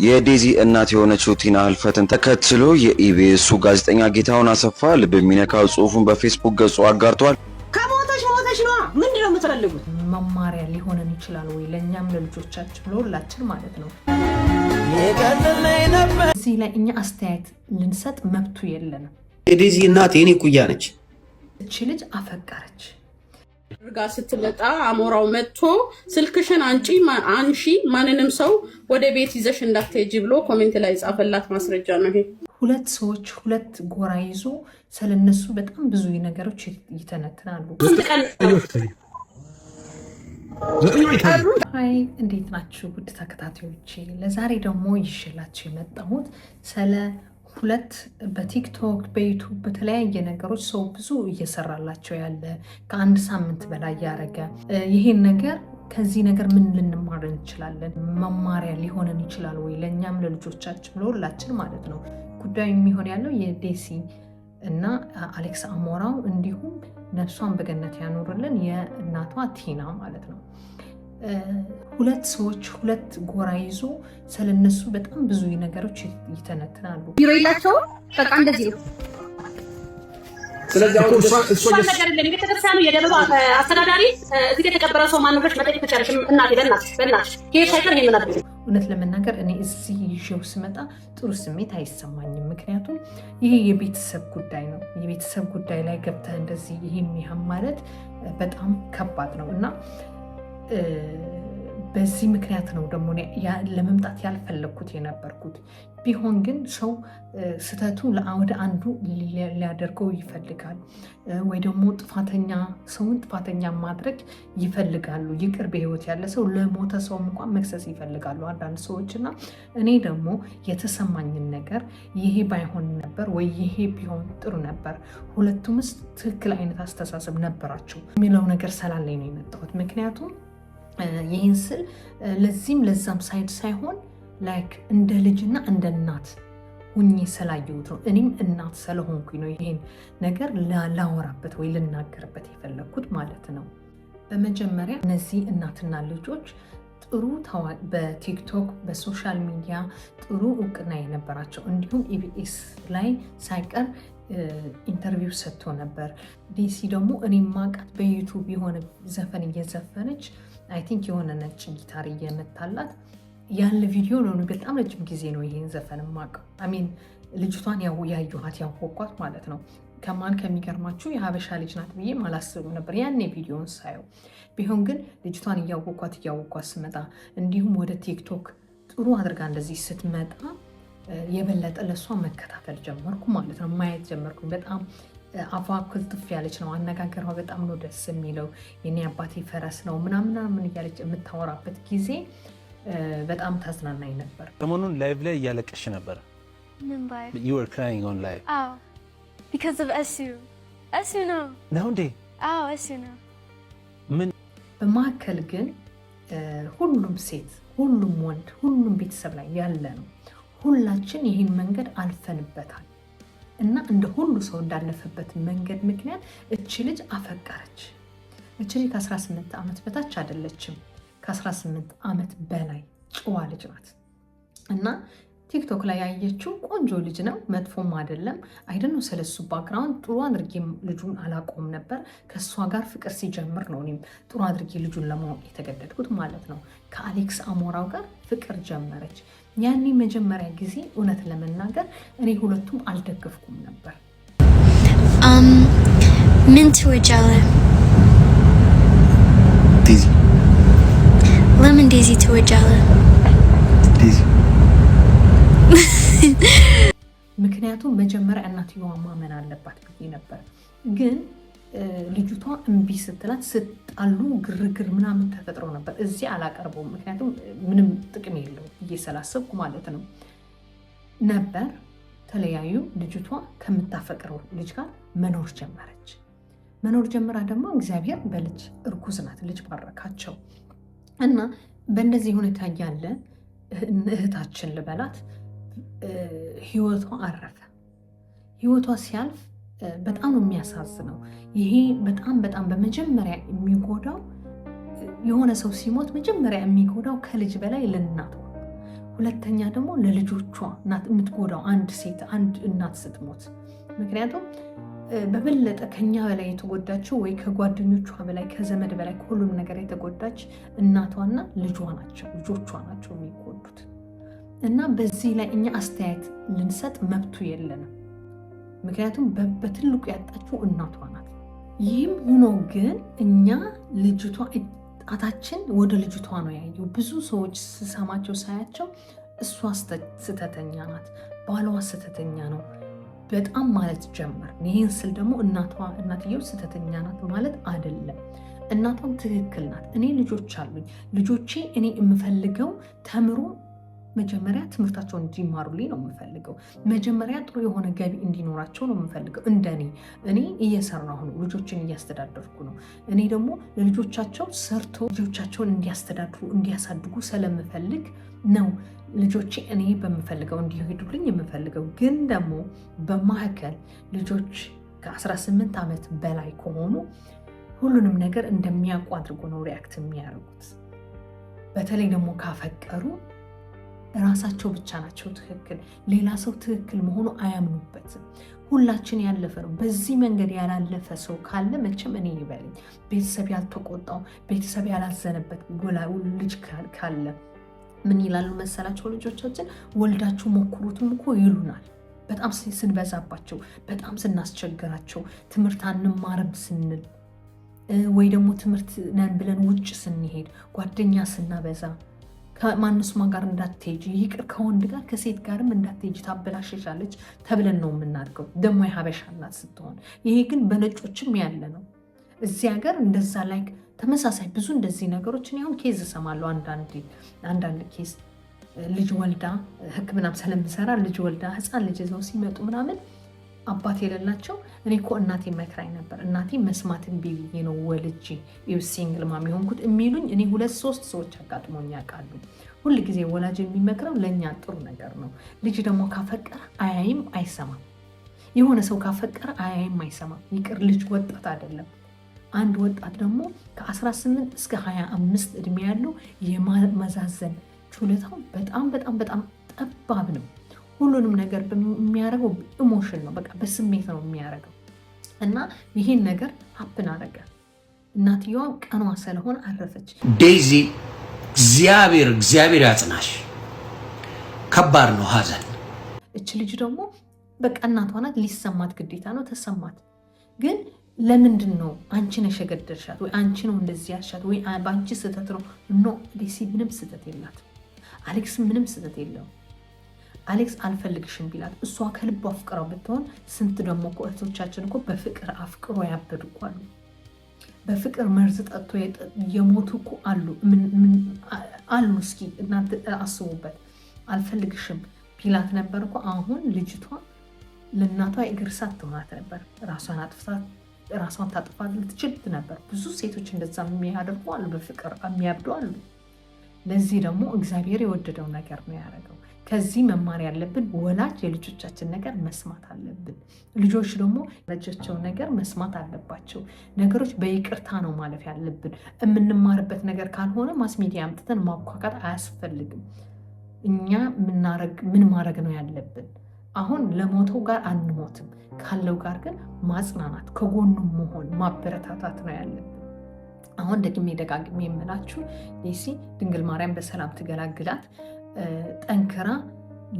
የዴዚ እናት የሆነችው ቲና ህልፈትን ተከትሎ የኢቢኤሱ ጋዜጠኛ ጌታሁን አሰፋ ልብ የሚነካው ጽሑፉን በፌስቡክ ገጹ አጋርቷል። ከሞተሽ ነው ምንድነው የምትፈልጉት? መማሪያ ሊሆነን ይችላል ወይ ለኛም ለልጆቻችን ለሁላችን ማለት ነው። እዚህ ላይ እኛ አስተያየት ልንሰጥ መብቱ የለንም። የዴዚ እናት የኔ ኩያ ነች። እቺ ልጅ አፈቀረች ጋር ስትመጣ አሞራው መጥቶ ስልክሽን አንሺ ማንንም ሰው ወደ ቤት ይዘሽ እንዳትሄጂ ብሎ ኮሜንት ላይ ጻፈላት ማስረጃ ነው ይሄ። ሁለት ሰዎች ሁለት ጎራ ይዞ ስለነሱ በጣም ብዙ ነገሮች ይተነትናሉ። ሃይ እንዴት ናችሁ ውድ ተከታታዮቼ? ለዛሬ ደግሞ ይዤላችሁ የመጣሁት ስለ ሁለት በቲክቶክ በዩቱብ በተለያየ ነገሮች ሰው ብዙ እየሰራላቸው ያለ ከአንድ ሳምንት በላይ ያረገ ይሄን ነገር ከዚህ ነገር ምን ልንማር እንችላለን? መማሪያ ሊሆነን ይችላል ወይ ለኛም ለልጆቻችን ለሁላችን ማለት ነው። ጉዳዩ የሚሆን ያለው የዴሲ እና አሌክስ አሞራው እንዲሁም ነፍሷን በገነት ያኖርልን የእናቷ ቲና ማለት ነው። ሁለት ሰዎች ሁለት ጎራ ይዞ ስለነሱ በጣም ብዙ ነገሮች ይተነትናሉ። ይሮይላቸው በቃ እንደዚህ ነው። ስለዚህ አሁን እሱ ነገር ለኔ ቤተክርስቲያኑ የደረባ አስተዳዳሪ እዚህ የተቀበረ ሰው ማን ነው መጠየቅ ትችላለሽ? እናቴ በእናትሽ ይሄ ሳይቀር ይሄን ማለት ነው። እውነት ለመናገር እኔ እዚህ ይዤው ስመጣ ጥሩ ስሜት አይሰማኝም። ምክንያቱም ይሄ የቤተሰብ ጉዳይ ነው። የቤተሰብ ጉዳይ ላይ ገብተህ እንደዚህ ይሄም ማለት በጣም ከባድ ነው እና በዚህ ምክንያት ነው ደግሞ ለመምጣት ያልፈለግኩት የነበርኩት። ቢሆን ግን ሰው ስተቱ ወደ አንዱ ሊያደርገው ይፈልጋል ወይ ደግሞ ሰውን ጥፋተኛ ማድረግ ይፈልጋሉ። ይቅር በህይወት ያለ ሰው ለሞተ ሰው እንኳን መክሰስ ይፈልጋሉ አንዳንድ ሰዎች እና እኔ ደግሞ የተሰማኝን ነገር ይሄ ባይሆን ነበር ወይ ይሄ ቢሆን ጥሩ ነበር፣ ሁለቱም ውስጥ ትክክል አይነት አስተሳሰብ ነበራቸው የሚለው ነገር ስላለኝ ነው የመጣሁት። ምክንያቱም ይህን ስል ለዚህም ለዛም ሳይድ ሳይሆን ላይክ እንደ ልጅና እንደ እናት ሁኜ ስላየሁት ነው። እኔም እናት ስለሆንኩኝ ነው ይሄን ነገር ላወራበት ወይ ልናገርበት የፈለግኩት ማለት ነው። በመጀመሪያ እነዚህ እናትና ልጆች ጥሩ በቲክቶክ በሶሻል ሚዲያ ጥሩ እውቅና የነበራቸው እንዲሁም ኢቢኤስ ላይ ሳይቀር ኢንተርቪው ሰጥቶ ነበር። ዴሲ ደግሞ እኔ ማቃት በዩቱብ የሆነ ዘፈን እየዘፈነች አይ ቲንክ የሆነ ነጭ ጊታር እየመታላት ያለ ቪዲዮ ነው። በጣም ረጅም ጊዜ ነው ይሄን ዘፈን ማቀው። አሚን ልጅቷን ያየኋት ያወኳት ማለት ነው። ከማን ከሚገርማችሁ የሀበሻ ልጅ ናት ብዬ አላስብም ነበር ያኔ ቪዲዮን ሳየው። ቢሆን ግን ልጅቷን እያወኳት ስመጣ እንዲሁም ወደ ቲክቶክ ጥሩ አድርጋ እንደዚህ ስትመጣ የበለጠ ለሷ መከታተል ጀመርኩ ማለት ነው። ማየት ጀመርኩ። በጣም አፏ ኩልትፍ ያለች ነው። አነጋገሯ በጣም ነው ደስ የሚለው። የኔ አባቴ ፈረስ ነው ምናምን እያለች የምታወራበት ጊዜ በጣም ታዝናናኝ ነበር። ሰሞኑን ላይቭ ላይ እያለቀሽ ነበር። You were crying on live. Oh, because of Esu ነው እንዴ? Esu ነው። ምን በማከል ግን ሁሉም ሴት ሁሉም ወንድ ሁሉም ቤተሰብ ላይ ያለ ነው። ሁላችን ይህን መንገድ አልፈንበታል እና እንደ ሁሉ ሰው እንዳለፈበት መንገድ ምክንያት እቺ ልጅ አፈቀረች። እቺ ልጅ ከ18 ዓመት በታች አይደለችም፣ ከ18 ዓመት በላይ ጨዋ ልጅ ናት እና ቲክቶክ ላይ ያየችው ቆንጆ ልጅ ነው፣ መጥፎም አይደለም። አይደለም ስለሱ ባክግራውንድ ጥሩ አድርጌ ልጁን አላቆም ነበር። ከእሷ ጋር ፍቅር ሲጀምር ነው እኔም ጥሩ አድርጌ ልጁን ለማወቅ የተገደድኩት ማለት ነው። ከአሌክስ አሞራው ጋር ፍቅር ጀመረች። ያኔ መጀመሪያ ጊዜ እውነት ለመናገር እኔ ሁለቱም አልደገፍኩም ነበር። ምን ትወጃለህ? ዴዚ። ለምን ዴዚ ትወጃለህ? ዴዚ ምክንያቱም መጀመሪያ እናትየዋ ማመን አለባት ብዬ ነበር። ግን ልጅቷ እምቢ ስትላት ስጣሉ ግርግር ምናምን ተፈጥሮ ነበር። እዚህ አላቀርበውም ምክንያቱም ምንም ጥቅም የለው ብዬ ስላሰብኩ ማለት ነው ነበር። ተለያዩ። ልጅቷ ከምታፈቅረው ልጅ ጋር መኖር ጀመራ። ደግሞ እግዚአብሔር በልጅ እርጉዝ ናት፣ ልጅ ባረካቸው እና በእንደዚህ ሁኔታ ያለ እህታችን ልበላት ህይወቷ አረፈ። ህይወቷ ሲያልፍ በጣም ነው የሚያሳዝነው። ይሄ በጣም በመጀመሪያ የሚጎዳው የሆነ ሰው ሲሞት መጀመሪያ የሚጎዳው ከልጅ በላይ ለእናቱ ሁለተኛ ደግሞ ለልጆቿ ናት የምትጎዳው አንድ ሴት አንድ እናት ስትሞት። ምክንያቱም በበለጠ ከኛ በላይ የተጎዳችው ወይ ከጓደኞቿ በላይ ከዘመድ በላይ ከሁሉም ነገር የተጎዳች እናቷና ልጇ ናቸው፣ ልጆቿ ናቸው የሚጎዱት። እና በዚህ ላይ እኛ አስተያየት ልንሰጥ መብቱ የለንም። ምክንያቱም በትልቁ ያጣችው እናቷ ናት። ይህም ሆኖ ግን እኛ ልጅቷ ጣታችን ወደ ልጅቷ ነው ያየው። ብዙ ሰዎች ስሰማቸው ሳያቸው እሷ ስተተኛ ናት፣ ባሏ ስተተኛ ነው በጣም ማለት ጀመር። ይህን ስል ደግሞ እናትየው ስተተኛ ናት ማለት አይደለም። እናቷም ትክክል ናት። እኔ ልጆች አሉኝ። ልጆቼ እኔ የምፈልገው ተምሮ መጀመሪያ ትምህርታቸውን እንዲማሩልኝ ነው የምፈልገው። መጀመሪያ ጥሩ የሆነ ገቢ እንዲኖራቸው ነው የምፈልገው። እኔ እየሰራሁ ነው፣ ልጆችን እያስተዳደርኩ ነው። እኔ ደግሞ ለልጆቻቸው ሰርቶ ልጆቻቸውን እንዲያስተዳድሩ እንዲያሳድጉ ስለምፈልግ ነው ልጆቼ እኔ በምፈልገው እንዲሄዱልኝ የምፈልገው። ግን ደግሞ በማዕከል ልጆች ከ18 ዓመት በላይ ከሆኑ ሁሉንም ነገር እንደሚያውቁ አድርጎ ነው ሪያክት የሚያደርጉት። በተለይ ደግሞ ካፈቀሩ ራሳቸው ብቻ ናቸው ትክክል፣ ሌላ ሰው ትክክል መሆኑ አያምኑበትም። ሁላችን ያለፈ ነው። በዚህ መንገድ ያላለፈ ሰው ካለ መቼም እኔ ይበልኝ፣ ቤተሰብ ያልተቆጣው ቤተሰብ ያላዘነበት ልጅ ካለ ምን ይላሉ መሰላቸው ልጆቻችን? ወልዳችሁ ሞክሩትም እኮ ይሉናል። በጣም ስንበዛባቸው፣ በጣም ስናስቸግራቸው፣ ትምህርት አንማርም ስንል ወይ ደግሞ ትምህርት ነን ብለን ውጭ ስንሄድ፣ ጓደኛ ስናበዛ፣ ከማንስማ ጋር እንዳትሄጂ፣ ይቅር ከወንድ ጋር ከሴት ጋርም እንዳትሄጂ ታበላሸሻለች ተብለን ነው የምናድገው። ደግሞ የሀበሻ እናት ስትሆን። ይሄ ግን በነጮችም ያለ ነው። እዚህ ሀገር እንደዛ ላይ ተመሳሳይ ብዙ እንደዚህ ነገሮች አሁን ኬዝ እሰማለሁ። አንዳንድ ኬዝ ልጅ ወልዳ ሕክምናም ስለምሰራ ልጅ ወልዳ ሕፃን ልጅ ይዘው ሲመጡ ምናምን አባት የሌላቸው እኔ እኮ እናቴ መክራኝ ነበር፣ እናቴ መስማትን ቢብዬ ነው ወልጄ ሲንግል ማም የሆንኩት የሚሉኝ እኔ 2-3 ሰዎች አጋጥሞኝ ያውቃሉ። ሁል ጊዜ ወላጅ የሚመክረው ለእኛ ጥሩ ነገር ነው። ልጅ ደግሞ ካፈቀረ አያይም አይሰማም። የሆነ ሰው ካፈቀረ አያይም አይሰማም። ይቅር ልጅ ወጣት አይደለም። አንድ ወጣት ደግሞ ከ18 እስከ 25 እድሜ ያለው የማመዛዘን ችሎታው በጣም በጣም በጣም ጠባብ ነው። ሁሉንም ነገር የሚያደርገው ኢሞሽን ነው፣ በቃ በስሜት ነው የሚያደርገው። እና ይሄን ነገር ሀፕን አደረገ። እናትየዋ ቀኗ ስለሆነ አረፈች። ዴዚ እግዚአብሔር ያጽናሽ። ከባድ ነው ሀዘን። እች ልጅ ደግሞ በቃ እናቷ ናት፣ ሊሰማት ግዴታ ነው፣ ተሰማት። ግን ለምንድን ነው አንቺ ነሽ የገደልሻት ወይ አንቺ ነው እንደዚህ ያልሻት ወይ በአንቺ ስህተት ነው? ኖ ዴሲ ምንም ስህተት የላትም። አሌክስ ምንም ስህተት የለውም። አሌክስ አልፈልግሽም ቢላት እሷ ከልቡ አፍቅረው ብትሆን፣ ስንት ደግሞ እኮ እህቶቻችን እኮ በፍቅር አፍቅሮ ያበዱ እኮ አሉ። በፍቅር መርዝ ጠጥቶ የሞቱ እኮ አሉ። እስኪ እናንተ አስቡበት። አልፈልግሽም ቢላት ነበር እኮ አሁን ልጅቷ ለእናቷ እግር ሳት ትሆናት ነበር። ራሷን ታጥፋ ልትችል ነበር። ብዙ ሴቶች እንደዛ የሚያደርጉ አሉ፣ በፍቅር የሚያብዱ አሉ። ለዚህ ደግሞ እግዚአብሔር የወደደው ነገር ነው ያደረገው። ከዚህ መማር ያለብን ወላጅ የልጆቻችን ነገር መስማት አለብን። ልጆች ደግሞ ልጆቻቸው ነገር መስማት አለባቸው። ነገሮች በይቅርታ ነው ማለፍ ያለብን። የምንማርበት ነገር ካልሆነ ማስ ሚዲያ አምጥተን ማኳካት አያስፈልግም። እኛ ምን ማድረግ ነው ያለብን? አሁን ለሞተው ጋር አንሞትም፣ ካለው ጋር ግን ማጽናናት፣ ከጎኑ መሆን፣ ማበረታታት ነው ያለብን። አሁን ደግሜ ደጋግሜ የምላችሁ ዴሲ ድንግል ማርያም በሰላም ትገላግላት፣ ጠንክራ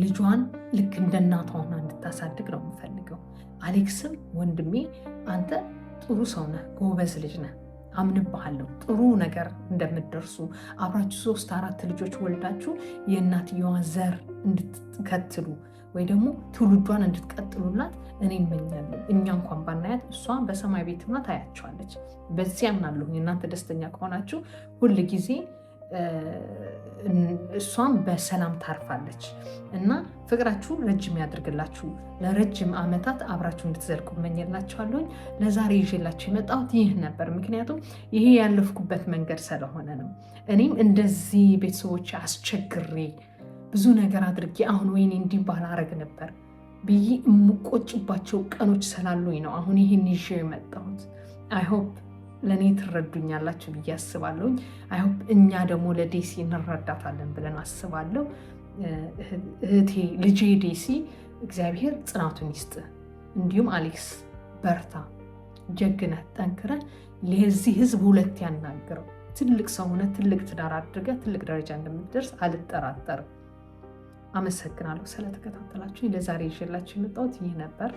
ልጇን ልክ እንደ እናቷ ሆና እንድታሳድግ ነው የምፈልገው። አሌክስም ወንድሜ አንተ ጥሩ ሰው ነህ፣ ጎበዝ ልጅ ነህ፣ አምንብሃለሁ። ጥሩ ነገር እንደምትደርሱ አብራችሁ 3-4 ልጆች ወልዳችሁ የእናትየዋ ዘር እንድትከትሉ ወይ ደግሞ ትውልዷን እንድትቀጥሉላት እኔ እመኛለሁ። እኛ እንኳን ባናያት እሷ በሰማይ ቤት ሆና ታያቸዋለች። በዚህ አምናለሁ። እናንተ ደስተኛ ከሆናችሁ ሁል ጊዜ እሷም በሰላም ታርፋለች እና ፍቅራችሁ ረጅም ያድርግላችሁ። ለረጅም ዓመታት አብራችሁ እንድትዘልቁ እመኝላችኋለሁ። ለዛሬ ይዤላችሁ የመጣሁት ይህ ነበር። ምክንያቱም ይሄ ያለፍኩበት መንገድ ስለሆነ ነው። እኔም እንደዚህ ቤተሰቦች አስቸግሬ ብዙ ነገር አድርጌ አሁን ወይኔ እንዲህ ባላረግ ነበር ብዬ የምቆጭባቸው ቀኖች ስላሉኝ ነው አሁን ይህን ይዤ የመጣሁት። አይሆፕ ለእኔ ትረዱኛላችሁ ብዬ አስባለሁኝ። አይሆፕ እኛ ደግሞ ለዴሲ እንረዳታለን ብለን አስባለሁ። እህቴ ልጄ ዴሲ እግዚአብሔር ጽናቱን ይስጥ። እንዲሁም አሌክስ በርታ፣ ጀግነህ፣ ጠንክረህ ለዚህ ህዝብ ሁለት ያናግረው። ትልቅ ሰው ሆነ ትልቅ ትዳር አድርገህ ትልቅ ደረጃ እንደምትደርስ አልጠራጠርም። አመሰግናለሁ ስለተከታተላችሁ። ለዛሬ ይዤላችሁ የመጣሁት ይህ ነበር።